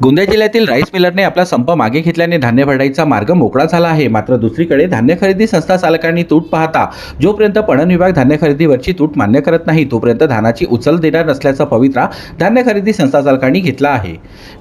गोंदिया जिल्ह्यातील राईस मिलरने आपला संप मागे घेतल्याने धान्य भरडाईचा मार्ग मोकळा झाला आहे। मात्र दुसरीकडे धान्य खरेदी संस्था चालकांनी तूट पाहता जोपर्यंत पणन विभाग धान्य खरेदीवरची तूट मान्य करत नाही तोपर्यंत धानाची उचल देणार नसल्याचा पवित्रा धान्य खरेदी संस्था चालकांनी घेतला आहे।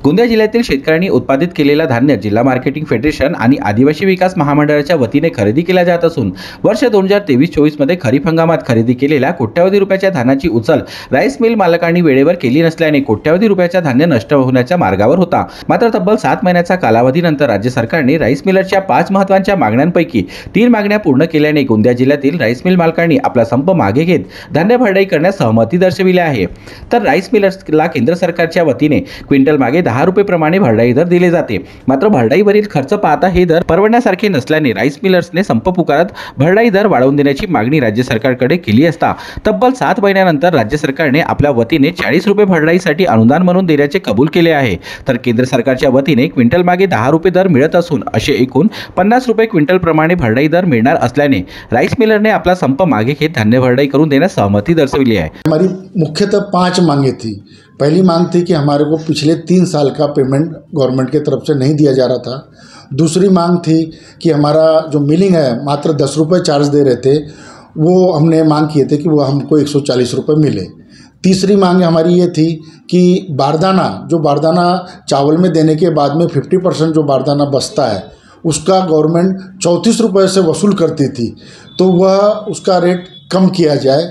गोंदिया जिल्ह्यातील शेतकऱ्यांनी उत्पादित केलेला धान्य जिल्हा मार्केटिंग फेडरेशन आणि आदिवासी विकास महामंडळाच्या वतीने खरेदी केला जात असून वर्ष 2023-24 मध्ये खरीप हंगामात खरेदी केलेल्या कोट्यवधी रुपयाच्या धानाची उचल राईस मिल मालकांनी वेळेवर केली नसल्याने कोट्यवधी रुपयाचा धान्य नष्ट होण्याच्या मार्गावर होता। मात्र तब्बल 7 महिन्याचा कालावधीनंतर राज्य सरकारने राईस मिलरच्या 5 महत्त्वाच्या मागण्यांपैकी 3 मागण्या पूर्ण केल्याने गोंदिया जिल्ह्यातील राईस मिल मालकांनी आपला संप मागे घेत धान्य भरडाई करण्यास सहमती दर्शविली आहे। तर राईस मिलर्सला केंद्र सरकारच्या वतीने क्विंटल मागे 10 रुपये प्रमाणे भरडाई दर दिले जाते। मात्र भरडाईवरील खर्च पाहता हे दर परवडण्यासारखे नसल्याने राईस मिलर्सने संप पुकारत भरडाई दर वाढवून देण्याची मागणी राज्य सरकारकडे केली असता तब्बल 7 महिन्यानंतर राज्य सरकारने आपल्या वतीने 40 रुपये भरडाईसाठी अनुदान म्हणून देण्याचे कबूल केले आहे। तर केंद्र सरकारच्या वतीने क्विंटल मागे 10 रुपये दर मिळत असून असे एकूण 50 रुपये क्विंटल प्रमाणे भरडाई दर मिळणार असल्याने राईस मिलरने आपला संप मागे घेत धान्य भरडाई करून देण्यास सहमती दर्शवली आहे। हमारी मुख्यतः 5 मांगे थी। पहली मांग थी कि हमारे को पिछले 3 साल का पेमेंट गवर्नमेंट की तरफ से नहीं दिया जा रहा था। दूसरी मांग थी कि हमारा जो मिलिंग है मात्र 10 रुपये चार्ज दे रहे थे, वो हमने मांग किए थे कि वो हमको 140 रुपये मिले। तीसरी मांग हमारी ये थी कि बारदाना चावल में देने के बाद में 50% जो बारदाना बचता है उसका गवर्नमेंट 34 रुपये से वसूल करती थी, तो वह उसका रेट कम किया जाए।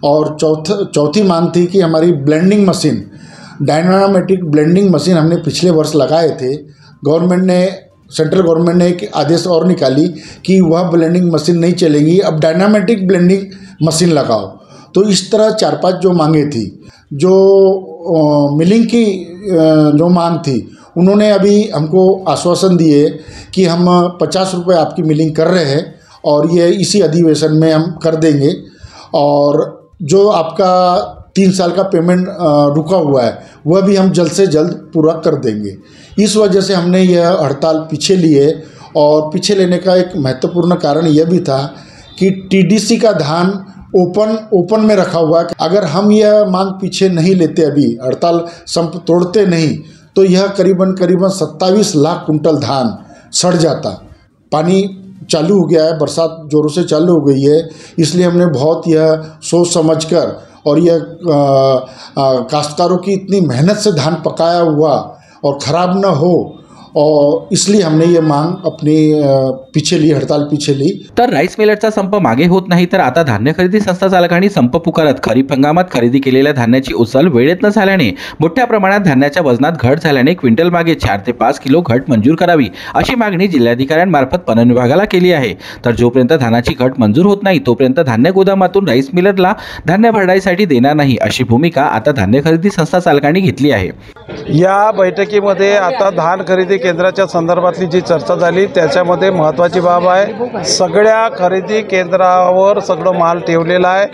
और चौथी मांग थी कि हमारी ब्लेंडिंग मशीन, डायनामेटिक ब्लेंडिंग मशीन हमने पिछले वर्ष लगाए थे। सेंट्रल गवर्नमेंट ने एक आदेश और निकाली कि वह ब्लेंडिंग मशीन नहीं चलेगी, अब डायनामेटिक ब्लेंडिंग मशीन लगाओ। तो इस तरह 4-5 जो मांगे थी। जो मिलिंग की जो मांग थी उन्होंने अभी हमको आश्वासन दिए कि हम 50 रुपये आपकी मिलिंग कर रहे हैं और ये इसी अधिवेशन में हम कर देंगे, और जो आपका 3 साल का पेमेंट रुका हुआ है वह भी हम जल्द से जल्द पूरा कर देंगे। इस वजह से हमने यह हड़ताल पीछे लिए, और पीछे लेने का एक महत्वपूर्ण कारण यह भी था कि टीडीसी का धान ओपन में रखा हुआ है। अगर हम यह मांग पीछे नहीं लेते, अभी हड़ताल संप तोड़ते नहीं, तो यह करीबन 27 लाख कुंटल धान सड़ जाता। पानी चालू हो गया है, बरसात ज़ोरों से चालू हो गई है, इसलिए हमने बहुत यह सोच समझकर और यह काश्तकारों की इतनी मेहनत से धान पकाया हुआ और ख़राब न हो, और इसलिए हमने ये मांग अपनी पीछे ली, हड़ताल पीछे ली। तर राईस मिलरचा संप मागे होत नाही तर आता धान्य खरेदी संस्था चालकांनी संप पुकारत खरीप हंगामात खरेदी केलेल्या धान्याची उचल वेळेत न झाल्याने मोठ्या प्रमाणात धान्याच्या वजनात घट झाल्याने क्विंटल मागे 4 ते 5 किलो घट मंजूर करावी अशी मागणी जिल्हाधिकाऱ्यांमार्फत पणन विभागाला केली आहे। तर जोपर्यंत धानाची घट मंजूर होत नाही तोपर्यंत धान्य गोदामातून राईस मिलरला धान्य भरडाईसाठी देणार नाही अशी भूमिका आता धान्य खरेदी संस्था चालकांनी घेतली आहे। या बैठकीमध्ये आता धान खरेदी केंद्राच्या संदर्भातली जी चर्चा झाली त्याच्यामध्ये महत्त्वाची बाब आहे, सगळ्या खरेदी केंद्रावर सगळं माल ठेवलेला आहे।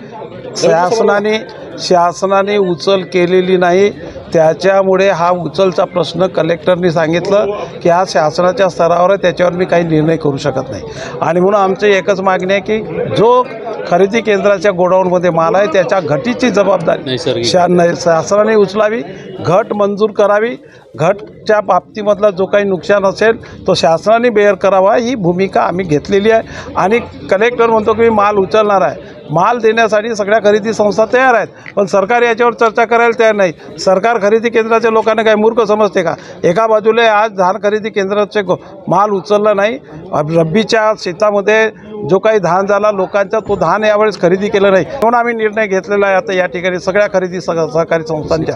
शासनाने उचल केलेली नाही, त्याच्यामुळे हा उचलचा प्रश्न कलेक्टरनी सांगितलं की हा शासनाच्या स्तरावर आहे, त्याच्यावर मी काही निर्णय करू शकत नाही। आणि म्हणून आमची एकच मागणी आहे की जो खरेदी केंद्राच्या गोडाऊनमध्ये माल आहे त्याच्या घटीची जबाबदारी शासनाने उचलावी, घट मंजूर करावी, घटच्या बाबतीमधला जो काही नुकसान असेल तो शासनाने बेअर करावा, ही भूमिका आम्ही घेतलेली आहे। आणि कलेक्टर म्हणतो की मी माल उचलणार आहे, माल देण्यासाठी सगळ्या खरेदी संस्था तयार आहेत, पण सरकार याच्यावर चर्चा करायला तयार नाही। सरकार खरेदी केंद्राच्या लोकांना काही मूर्ख समजते का? एका बाजूला आज धान खरेदी केंद्राचे माल उचलला नाही, रब्बीच्या शेतामध्ये जो काही धान झाला लोकांचा तो धान यावेळेस खरेदी केलं नाही, म्हणून आम्ही निर्णय घेतलेला आहे आता या ठिकाणी सगळ्या खरेदी सहकारी संस्थांच्या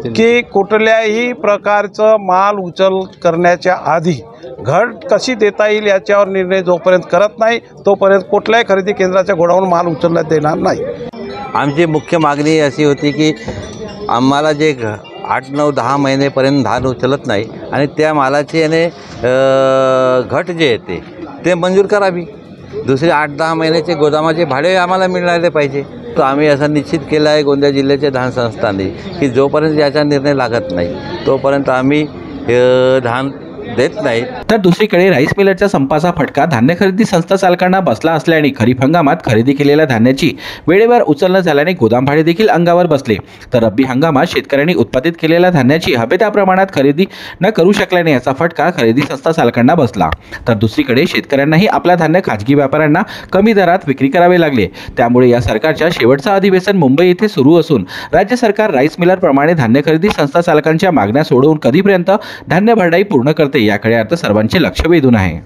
की कुठल्याही प्रकारचं माल उचल करण्याच्या आधी घट कशी देता येईल याच्यावर निर्णय जोपर्यंत करत नाही तोपर्यंत कुठल्याही खरेदी केंद्राच्या गोडाऊन माल उचलण्यात देणार नाही। आमची मुख्य मागणी अशी होती की आम्हाला जे 8, 9, 10 महिनेपर्यंत धान उचलत नाही आणि त्या मालाची याने घट जे येते ते मंजूर करावी। दुसरे 8-10 महिन्याचे गोदामाचे भाडे आम्हाला मिळाले पाहिजे। तर आम्ही असं निश्चित केलं आहे गोंदिया जिल्ह्याच्या धान संस्थांनी की जोपर्यंत याचा निर्णय लागत नाही तोपर्यंत आम्ही धान देत नाही. तर दुसरीकडे राईस मिलरच्या संपाचा फटका धान्य खरेदी संस्था चालकांना बसला असल्याने खरीप हंगामात खरेदी केलेल्या धान्याची वेळेवर उचल न झाल्याने गोदाम भाडे देखील अंगावर बसले. तर रब्बी हंगामात शेतकऱ्यांनी उत्पादित केलेल्या धान्याची हवे त्या प्रमाणात खरेदी न करू शकल्याने याचा फटका खरेदी संस्था चालकांना बसला. तर दुसरीकडे शेतकऱ्यांनाही आपला धान्य खाजगी व्यापाऱ्यांना कमी दरात विक्री करावे लागले. त्यामुळे या सरकारच्या शेवटचं अधिवेशन मुंबई येथे सुरू असून राज्य सरकार राईस मिलर प्रमाणे धान्य खरेदी संस्था चालकांच्या मागण्या सोडवून कधीपर्यंत धान्य भरडाई पूर्ण करते याकडे आता सर्वांचे लक्ष वेधून आहे.